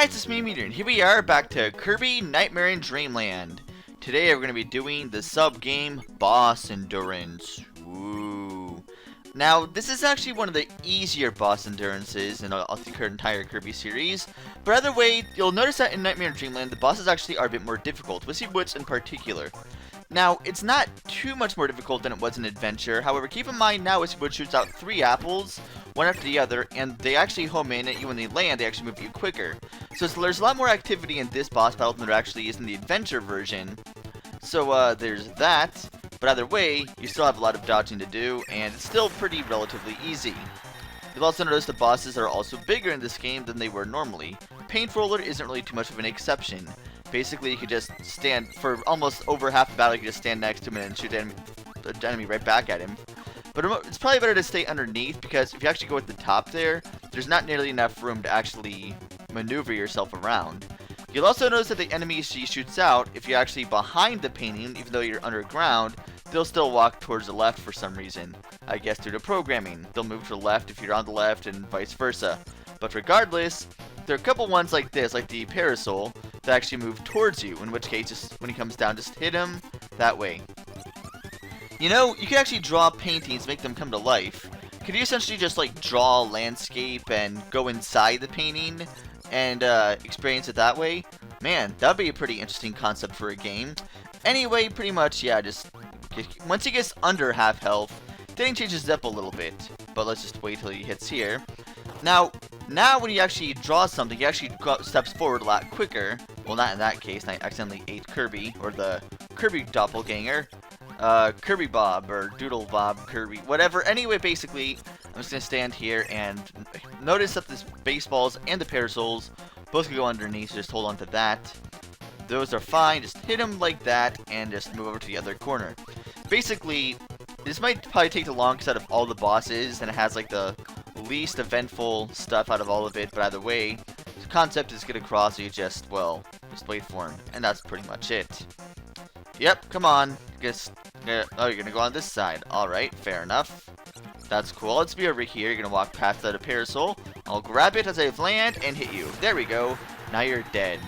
guys, it's me, Meteor, and here we are back to Kirby Nightmare in Dreamland. Today we're going to be doing the sub-game Boss Endurance. Ooh. Now, this is actually one of the easier boss endurances in the entire Kirby series. But either way, you'll notice that in Nightmare in Dreamland, the bosses actually are a bit more difficult, with Woods in particular. Now, it's not too much more difficult than it was in Adventure. However, keep in mind now Wood shoots out 3 apples, one after the other, and they actually home in at you when they land. They actually move you quicker. So there's a lot more activity in this boss battle than there actually is in the Adventure version. So there's that. But either way, you still have a lot of dodging to do, and it's still pretty relatively easy. You'll also notice the bosses are also bigger in this game than they were normally. Paint Roller isn't really too much of an exception. Basically, you could just stand, for almost over half the battle, you could just stand next to him and shoot the enemy right back at him. But it's probably better to stay underneath, because if you actually go at the top there, there's not nearly enough room to actually maneuver yourself around. You'll also notice that the enemies she shoots out, if you're actually behind the painting, even though you're underground, they'll still walk towards the left for some reason. I guess due to programming. They'll move to the left if you're on the left, and vice versa. But regardless, there are a couple ones like this, like the Parasol, that actually move towards you, in which case, just when he comes down, just hit him that way. You know, you can actually draw paintings, make them come to life. Could you essentially just like draw a landscape and go inside the painting and experience it that way? Man, that'd be a pretty interesting concept for a game. Anyway, pretty much, yeah, just once he gets under half health, then he changes up a little bit. But let's just wait till he hits here. Now when you actually draw something, he actually steps forward a lot quicker. Well, not in that case. I accidentally ate Kirby, or the Kirby doppelganger. Kirby Bob, or Doodle Bob Kirby, whatever. Anyway, basically, I'm just going to stand here and notice that the baseballs and the parasols both can go underneath, so just hold on to that. Those are fine, just hit them like that, and just move over to the other corner. Basically, this might probably take the longest out of all the bosses, and it has like the least eventful stuff out of all of it, but either way, the concept is get across, so you just, well, just wait for him, and that's pretty much it. Yep, come on. Oh, you're gonna go on this side. Alright, fair enough. That's cool. Let's be over here. You're gonna walk past that parasol. I'll grab it as I land and hit you. There we go. Now you're dead.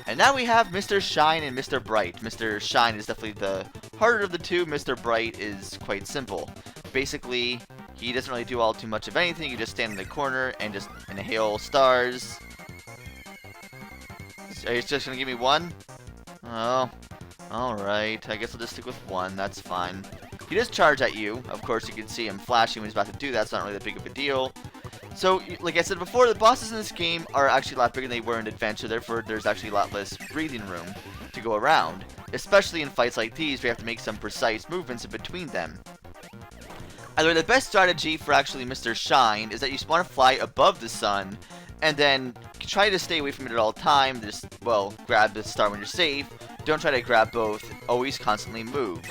And now we have Mr. Shine and Mr. Bright. Mr. Shine is definitely the harder of the two. Mr. Bright is quite simple. Basically, he doesn't really do all too much of anything. You just stand in the corner and just inhale stars. Are you just gonna give me one? Oh. Alright, I guess I'll just stick with one, that's fine. He does charge at you. Of course, you can see him flashing when he's about to do that. It's not really that big of a deal. So, like I said before, the bosses in this game are actually a lot bigger than they were in Adventure. Therefore, there's actually a lot less breathing room to go around. Especially in fights like these, where you have to make some precise movements in between them. Either the best strategy for actually Mr. Shine is that you want to fly above the sun, and then try to stay away from it at all time. Just, well, grab the star when you're safe. Don't try to grab both. Always constantly move.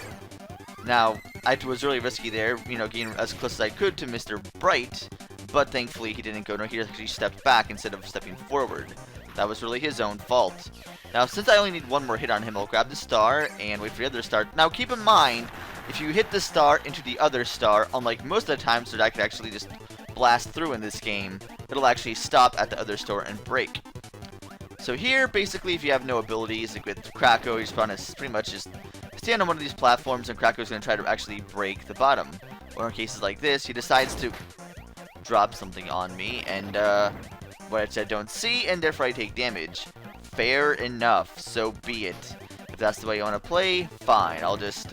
Now, I was really risky there, you know, getting as close as I could to Mr. Bright, but thankfully he didn't go. No, he actually stepped back instead of stepping forward. That was really his own fault. Now, since I only need one more hit on him, I'll grab the star and wait for the other star. Now, keep in mind, if you hit the star into the other star, unlike most of the times that I could actually just blast through in this game, it'll actually stop at the other star and break. So here, basically, if you have no abilities, like with Kracko, you just want to pretty much just stand on one of these platforms, and Kracko's going to try to actually break the bottom. Or in cases like this, he decides to drop something on me, and which I don't see, and therefore I take damage. Fair enough, so be it. If that's the way you want to play, fine. I'll just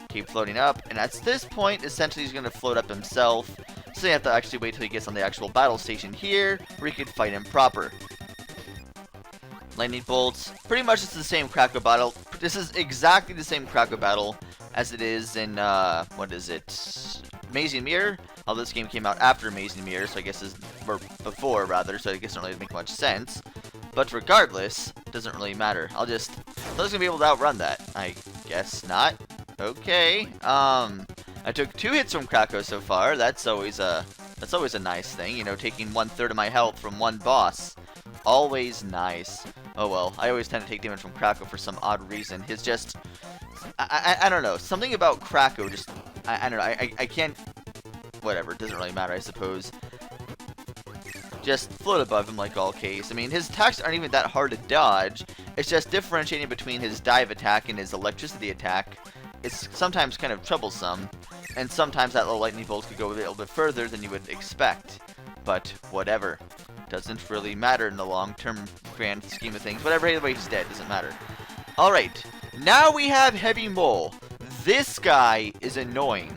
keep floating up, and at this point, essentially he's going to float up himself, so you have to actually wait till he gets on the actual battle station here, where you can fight him proper. Lightning bolts. Pretty much it's the same Kracko battle. This is exactly the same Kracko battle as it is in, what is it? Amazing Mirror? Although this game came out after Amazing Mirror, so I guess or before, rather, so I guess it doesn't really make much sense. But regardless, it doesn't really matter. I'm just gonna be able to outrun that. I guess not. Okay. I took 2 hits from Kracko so far. That's always a nice thing, you know, taking 1/3 of my health from one boss. Always nice. Oh well, I always tend to take damage from Kracko for some odd reason. His just, I don't know, something about Kracko just, I don't know, I can't, whatever, it doesn't really matter, I suppose. just float above him like all case. I mean, his attacks aren't even that hard to dodge. It's just differentiating between his dive attack and his electricity attack. It's sometimes kind of troublesome, and sometimes that little lightning bolt could go a little bit further than you would expect. But whatever. Doesn't really matter in the long-term grand scheme of things. Whatever, either way he's dead. Doesn't matter. Alright. Now we have Heavy Mole. This guy is annoying.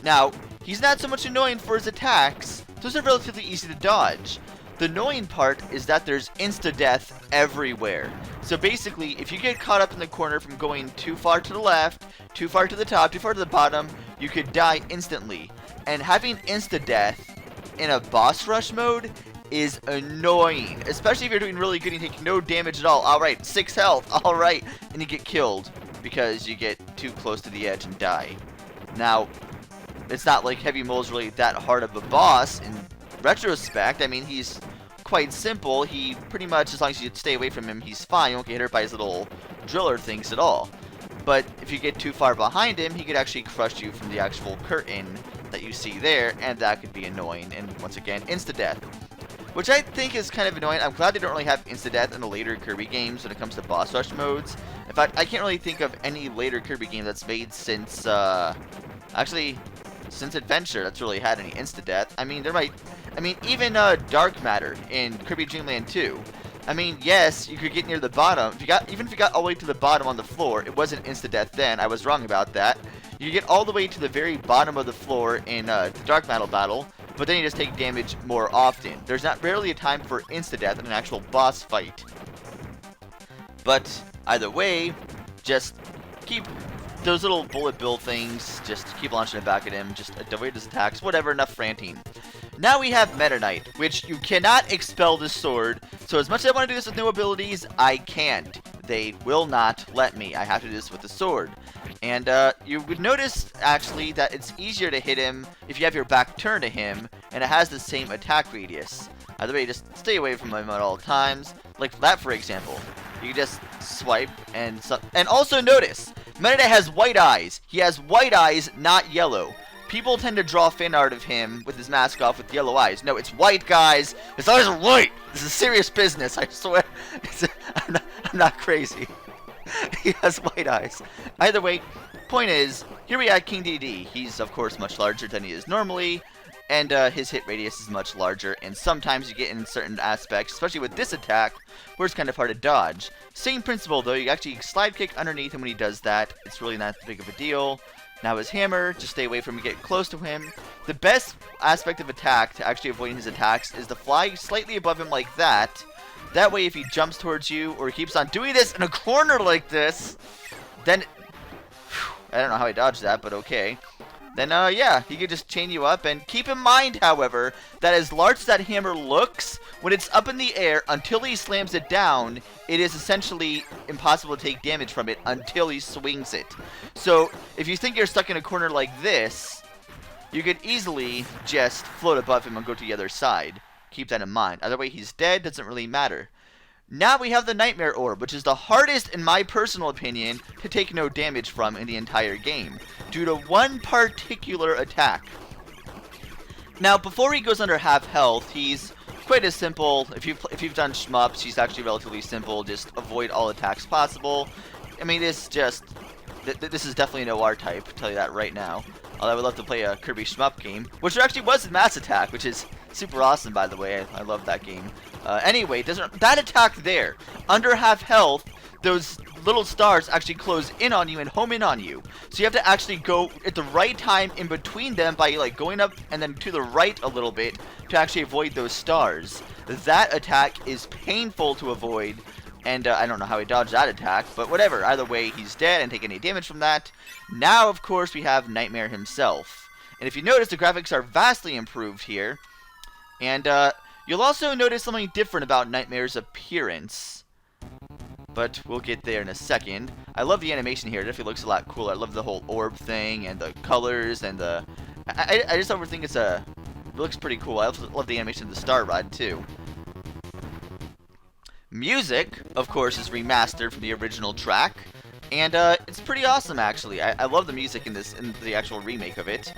Now, he's not so much annoying for his attacks. Those are relatively easy to dodge. The annoying part is that there's insta-death everywhere. So basically, if you get caught up in the corner from going too far to the left, too far to the top, too far to the bottom, you could die instantly. And having insta-death in a boss rush mode is annoying. Especially if you're doing really good and you take no damage at all. Alright, 6 health, alright. And you get killed because you get too close to the edge and die. Now, it's not like Heavy Mole's really that hard of a boss in retrospect. I mean, he's quite simple. He pretty much, as long as you stay away from him, he's fine. You won't get hurt by his little driller things at all. But if you get too far behind him, he could actually crush you from the actual curtain that you see there, and that could be annoying. And once again, insta-death, which I think is kind of annoying. I'm glad they don't really have insta-death in the later Kirby games when it comes to boss rush modes. In fact, I can't really think of any later Kirby game that's made since, actually, since Adventure that's really had any insta-death. I mean, even Dark Matter in Kirby Dream Land 2. I mean, yes, you could get near the bottom. Even if you got all the way to the bottom on the floor, it wasn't insta-death then. I was wrong about that. You get all the way to the very bottom of the floor in the Dark Matter battle, but then you just take damage more often. There's not rarely a time for insta-death in an actual boss fight. But either way, just keep those little bullet bill things, just keep launching it back at him, just avoid his attacks, whatever, enough ranting. Now we have Meta Knight, which you cannot expel this sword, so as much as I want to do this with new abilities, I can't. They will not let me. I have to do this with the sword. And you would notice, actually, that it's easier to hit him if you have your back turned to him, and it has the same attack radius. Either way, just stay away from him at all times. Like that, for example. You can just swipe, and also notice, Meta Knight has white eyes. He has white eyes, not yellow. People tend to draw fan art of him with his mask off with yellow eyes. No, it's white, guys. His eyes are white. This is serious business, I swear. I'm not crazy. He has white eyes. Either way, point is, here we have King DD. He's, of course, much larger than he is normally, and his hit radius is much larger, and sometimes you get in certain aspects, especially with this attack, where it's kind of hard to dodge. Same principle, though. You actually slide kick underneath him when he does that. It's really not big of a deal. Now his hammer, just stay away from him, get close to him. The best aspect of attack to actually avoiding his attacks is to fly slightly above him like that. That way if he jumps towards you, or he keeps on doing this in a corner like this, then, I don't know how I dodged that, but okay. Then, yeah, he could just chain you up, and keep in mind, however, that as large as that hammer looks, when it's up in the air, until he slams it down, it is essentially impossible to take damage from it until he swings it. So, if you think you're stuck in a corner like this, you could easily just float above him and go to the other side. Keep that in mind. Either way, he's dead, doesn't really matter. Now we have the Nightmare Orb, which is the hardest, in my personal opinion, to take no damage from in the entire game, due to one particular attack. Now, before he goes under half health, he's quite as simple. If you've done shmups, he's actually relatively simple. Just avoid all attacks possible. I mean, this is definitely an OR type, I'll tell you that right now. Although I would love to play a Kirby shmup game, which actually was in Mass Attack, which is super awesome, by the way. I love that game. Anyway, that attack there, under half health, those little stars actually close in on you and home in on you. So you have to actually go at the right time in between them by like going up and then to the right a little bit to actually avoid those stars. That attack is painful to avoid, and I don't know how he dodged that attack, but whatever. Either way, he's dead and take any damage from that. Now, of course, we have Nightmare himself. And if you notice, the graphics are vastly improved here. And you'll also notice something different about Nightmare's appearance. But we'll get there in a second. I love the animation here. It definitely looks a lot cooler. I love the whole orb thing and the colors and the... I just overthink it looks pretty cool. I also love the animation of the Star Rod, too. Music, of course, is remastered from the original track. And it's pretty awesome, actually. I love the music in the actual remake of it.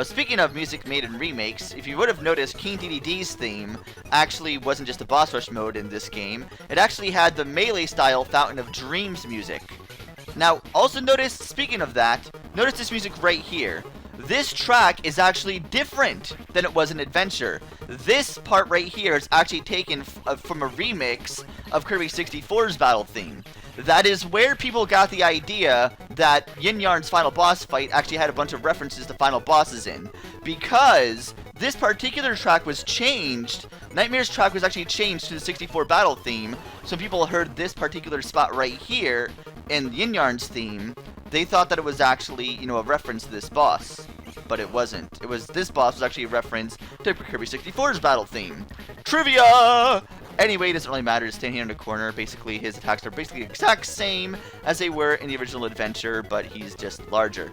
Speaking of music made in remakes, if you would have noticed, King DDD's theme actually wasn't just a boss rush mode in this game. It actually had the Melee-style Fountain of Dreams music. Now, also notice, speaking of that, notice this music right here. This track is actually different than it was in Adventure. This part right here is actually taken from a remix of Kirby 64's battle theme. That is where people got the idea that Yin Yarn's final boss fight actually had a bunch of references to final bosses in. Because this particular track was changed, Nightmare's track was actually changed to the 64 battle theme, so people heard this particular spot right here in Yin Yarn's theme, they thought that it was actually, you know, a reference to this boss. But it wasn't. This boss was actually a reference to Kirby 64's battle theme. Trivia! Anyway, it doesn't really matter. Just standing here in the corner. Basically, his attacks are basically the exact same as they were in the original Adventure, but he's just larger.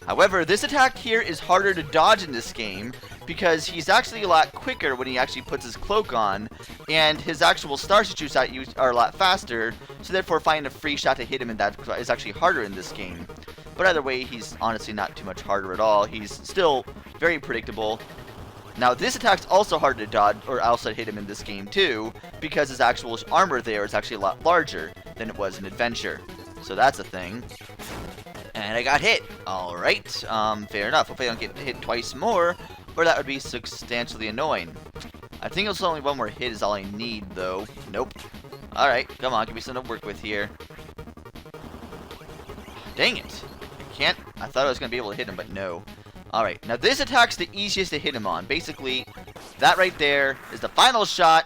However, this attack here is harder to dodge in this game because he's actually a lot quicker when he actually puts his cloak on, and his actual stars he shoots at you are a lot faster, so therefore finding a free shot to hit him in that is actually harder in this game. But either way, he's honestly not too much harder at all. He's still very predictable. Now, this attack's also hard to dodge, or also hit him in this game too, because his actual armor there is actually a lot larger than it was in Adventure. So that's a thing. And I got hit. Alright, fair enough. Hopefully I don't get hit twice more, or that would be substantially annoying. I think it's only one more hit is all I need, though. Nope. Alright, come on, give me something to work with here. Dang it. I can't. I thought I was going to be able to hit him, but no. Alright, now this attack's the easiest to hit him on. Basically, that right there is the final shot,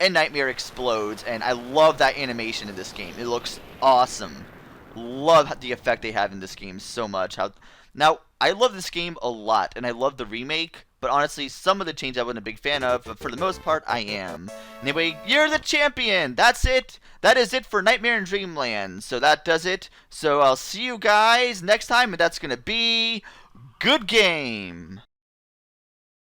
and Nightmare explodes, and I love that animation in this game. It looks awesome. Love the effect they have in this game so much. Now, I love this game a lot, and I love the remake, but honestly, some of the changes I wasn't a big fan of, but for the most part, I am. Anyway, you're the champion! That's it! That is it for Nightmare in Dreamland. So that does it. So I'll see you guys next time, and that's gonna be good game!